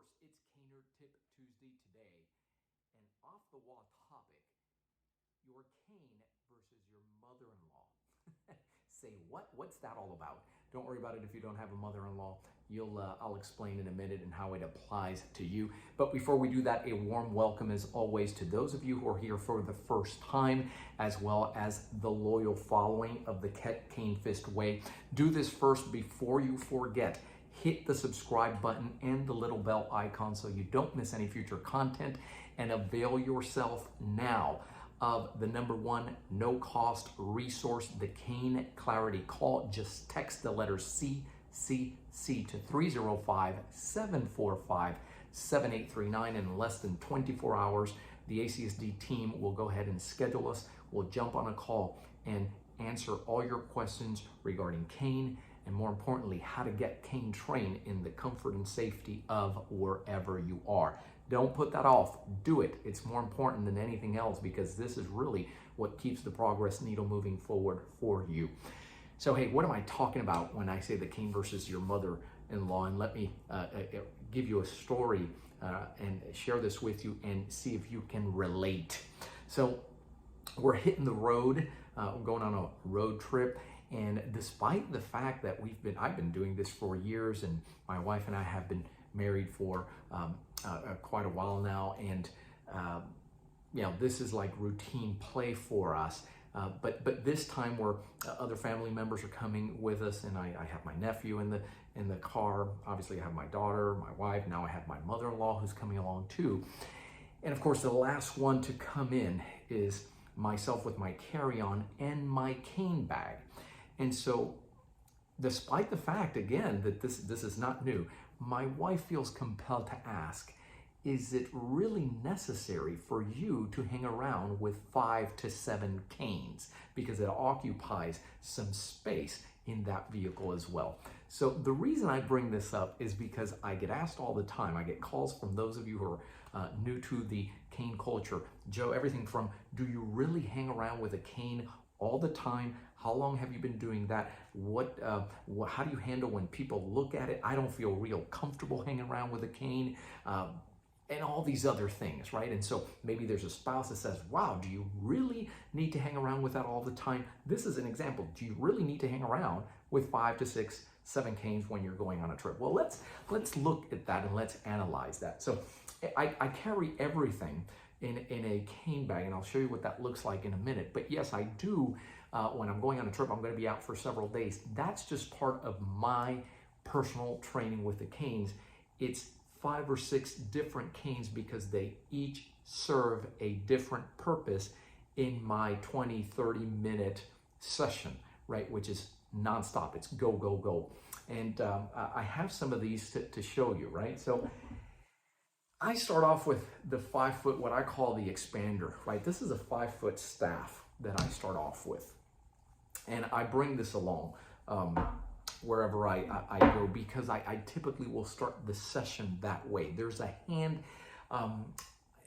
course, it's Caner Tip Tuesday today. An off-the-wall topic, your cane versus your mother-in-law. Say what? What's that all about? Don't worry about it if you don't have a mother-in-law. I'll explain in a minute and how it applies to you. But before we do that, a warm welcome as always to those of you who are here for the first time, as well as the loyal following of the Cane Fist Way. Do this first before you forget. Hit the subscribe button and the little bell icon so you don't miss any future content, and avail yourself now of the #1 no-cost resource, the Cane Clarity Call. Just text the letter CCC to 305-745-7839. In less than 24 hours, the ACSD team will go ahead and schedule us. We'll jump on a call and answer all your questions regarding cane, and more importantly, how to get cane trained in the comfort and safety of wherever you are. Don't put that off. Do it. It's more important than anything else, because this is really what keeps the progress needle moving forward for you. So, hey, what am I talking about when I say the cane versus your mother-in-law? And let me give you a story and share this with you and see if you can relate. So we're hitting the road, going on a road trip. And despite the fact that I've been doing this for years, and my wife and I have been married for quite a while now, and this is like routine play for us. But this time, where other family members are coming with us, and I have my nephew in the car. Obviously, I have my daughter, my wife. Now I have my mother-in-law who's coming along too. And of course, the last one to come in is myself with my carry-on and my cane bag. And so, despite the fact, again, that this is not new, my wife feels compelled to ask, is it really necessary for you to hang around with 5 to 7 canes? Because it occupies some space in that vehicle as well. So the reason I bring this up is because I get asked all the time. I get calls from those of you who are new to the cane culture. Joe, everything from, do you really hang around with a cane all the time? How long have you been doing that? How do you handle when people look at it? I don't feel real comfortable hanging around with a cane, and all these other things, right? And so maybe there's a spouse that says, wow, do you really need to hang around with that all the time? This is an example. Do you really need to hang around with 5 to 6, 7 canes when you're going on a trip? Well, let's look at that and let's analyze that. So I carry everything in a cane bag, and I'll show you what that looks like in a minute. But yes, I do, when I'm going on a trip, I'm going to be out for several days. That's just part of my personal training with the canes. It's 5 or 6 different canes because they each serve a different purpose in my 20-30 minute session, right? Which is nonstop. It's go, go, go. And I have some of these to show you, right? So I start off with the 5-foot, what I call the expander, right? This is a 5-foot staff that I start off with. And I bring this along wherever I go, because I typically will start the session that way. There's a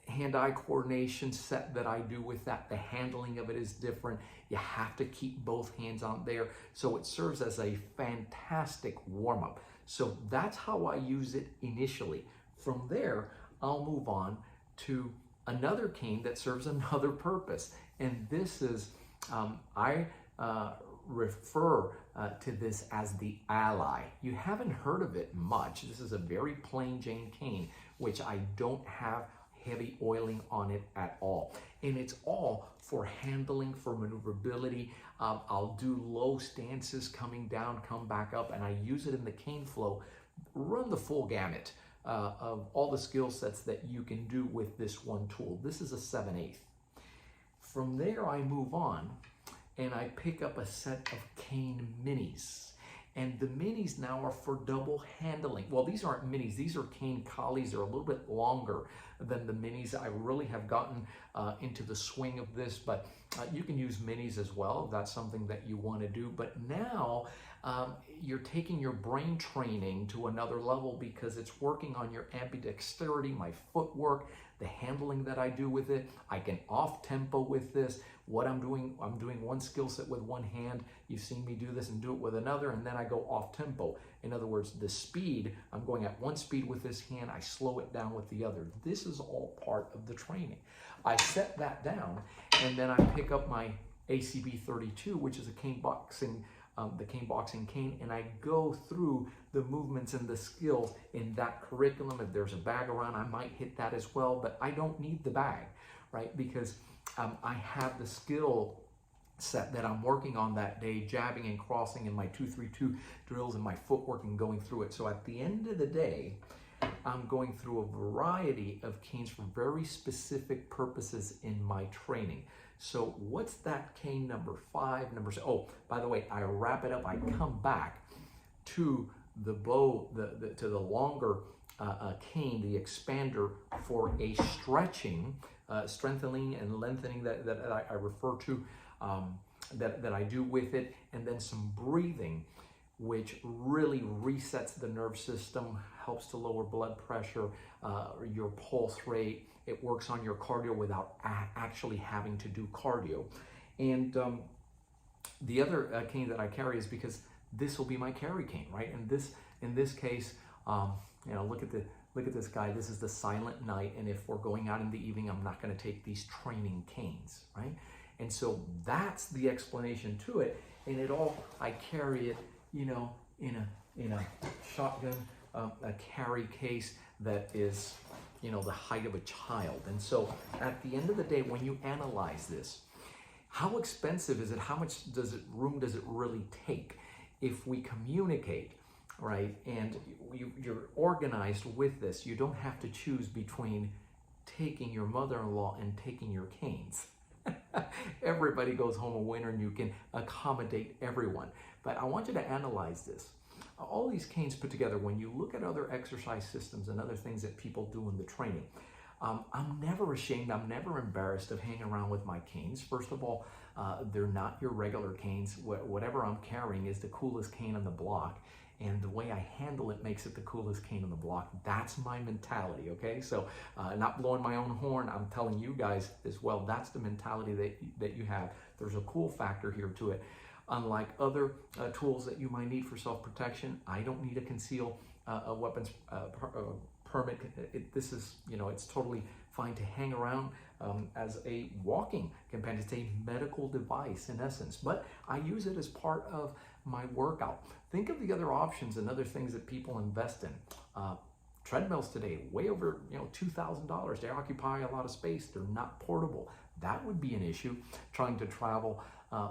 hand-eye coordination set that I do with that. The handling of it is different. You have to keep both hands on there. So it serves as a fantastic warm-up. So that's how I use it initially. From there, I'll move on to another cane that serves another purpose. And this is, I refer to this as the Ally. You haven't heard of it much. This is a very plain Jane cane, which I don't have heavy oiling on it at all. And it's all for handling, for maneuverability. I'll do low stances, coming down, come back up, and I use it in the cane flow. Run the full gamut of all the skill sets that you can do with this one tool. This is a 7/8. From there, I move on and I pick up a set of cane minis. And the minis now are for double handling. Well, these aren't minis, these are cane collies. They're a little bit longer than the minis. I really have gotten into the swing of this, but you can use minis as well if that's something that you want to do. But now You're taking your brain training to another level because it's working on your ambidexterity, my footwork, the handling that I do with it. I can off tempo with this. What I'm doing one skill set with one hand. You've seen me do this and do it with another, and then I go off tempo. In other words, the speed, I'm going at one speed with this hand, I slow it down with the other. This is all part of the training. I set that down, and then I pick up my ACB 32, which is a cane boxing, the cane boxing cane, and I go through the movements and the skills in that curriculum. If there's a bag around, I might hit that as well, but I don't need the bag, right? Because I have the skill set that I'm working on that day, jabbing and crossing, and my 2-3-2 drills and my footwork and going through it. So at the end of the day, I'm going through a variety of canes for very specific purposes in my training. So what's that cane number 5, number 6? Oh, by the way, I wrap it up. I come back to the bow, to the longer cane, the expander, for a stretching, strengthening and lengthening that I refer to, that I do with it, and then some breathing, which really resets the nerve system, helps to lower blood pressure, your pulse rate. It works on your cardio without actually having to do cardio. And the other cane that I carry is because this will be my carry cane, right? And in this case, you know, look at this guy. This is the Silent Night, and if we're going out in the evening, I'm not going to take these training canes, right? And so that's the explanation to it. And it all, I carry it, you know, in a shotgun, a carry case that is, you know, the height of a child. And so at the end of the day, when you analyze this, how expensive is it? How much room does it really take? If we communicate, right, and you're organized with this, you don't have to choose between taking your mother-in-law and taking your canes. Everybody goes home a winner, and you can accommodate everyone. But I want you to analyze this. All these canes put together, when you look at other exercise systems and other things that people do in the training, I'm never ashamed, I'm never embarrassed of hanging around with my canes. First of all, they're not your regular canes. Whatever I'm carrying is the coolest cane on the block, and the way I handle it makes it the coolest cane on the block. That's my mentality, okay? So not blowing my own horn, I'm telling you guys as well, that's the mentality that you have. There's a cool factor here to it. Unlike other tools that you might need for self-protection, I don't need a conceal weapons permit. This is, you know, it's totally fine to hang around as a walking companion. It's a medical device in essence, but I use it as part of my workout. Think of the other options and other things that people invest in. Treadmills today, way over, you know, $2,000. They occupy a lot of space. They're not portable. That would be an issue, trying to travel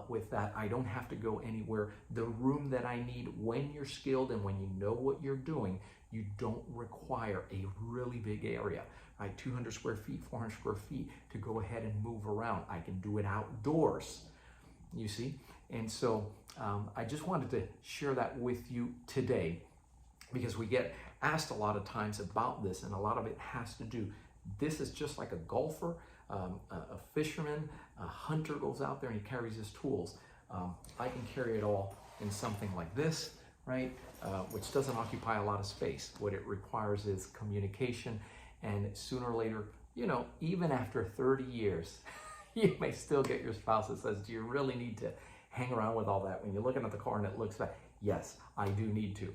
with that. I don't have to go anywhere. The room that I need, when you're skilled and when you know what you're doing, you don't require a really big area, right? 200 square feet, 400 square feet to go ahead and move around. I can do it outdoors, you see? And so I just wanted to share that with you today, because we get asked a lot of times about this, and a lot of it has to do, this is just like a golfer, a fisherman, a hunter goes out there and he carries his tools. I can carry it all in something like this, right? Which doesn't occupy a lot of space. What it requires is communication, and sooner or later, you know, even after 30 years, you may still get your spouse that says, do you really need to hang around with all that when you're looking at the car and it looks bad? Yes, I do need to.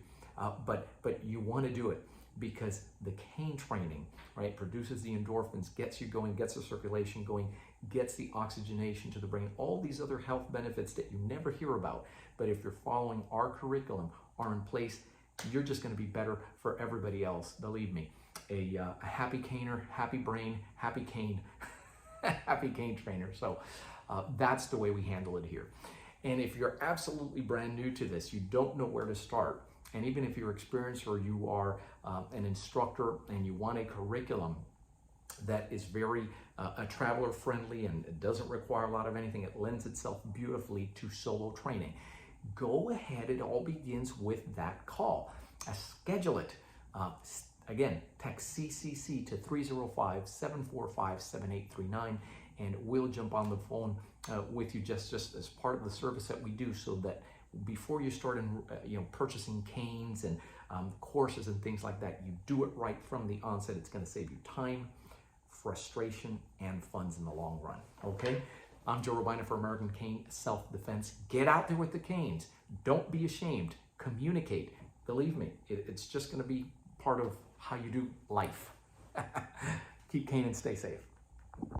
But you want to do it because the cane training, right, produces the endorphins, gets you going, gets the circulation going, gets the oxygenation to the brain, all these other health benefits that you never hear about. But if you're following our curriculum, are in place, you're just going to be better for everybody else. Believe me, a happy caner, happy brain, happy cane, happy cane trainer. So that's the way we handle it here. And if you're absolutely brand new to this, you don't know where to start, and even if you're experienced or you are an instructor and you want a curriculum that is very traveler friendly and it doesn't require a lot of anything, it lends itself beautifully to solo training, go ahead. It all begins with that call. Schedule it. Again, text CCC to 305-745-7839, and we'll jump on the phone with you just as part of the service that we do, so that before you start purchasing canes and courses and things like that, you do it right from the onset. It's going to save you time, frustration, and funds in the long run. Okay? I'm Joe Robaina for American Cane Self Defense. Get out there with the canes. Don't be ashamed. Communicate. Believe me, it's just going to be part of how you do life. Keep caning, stay safe.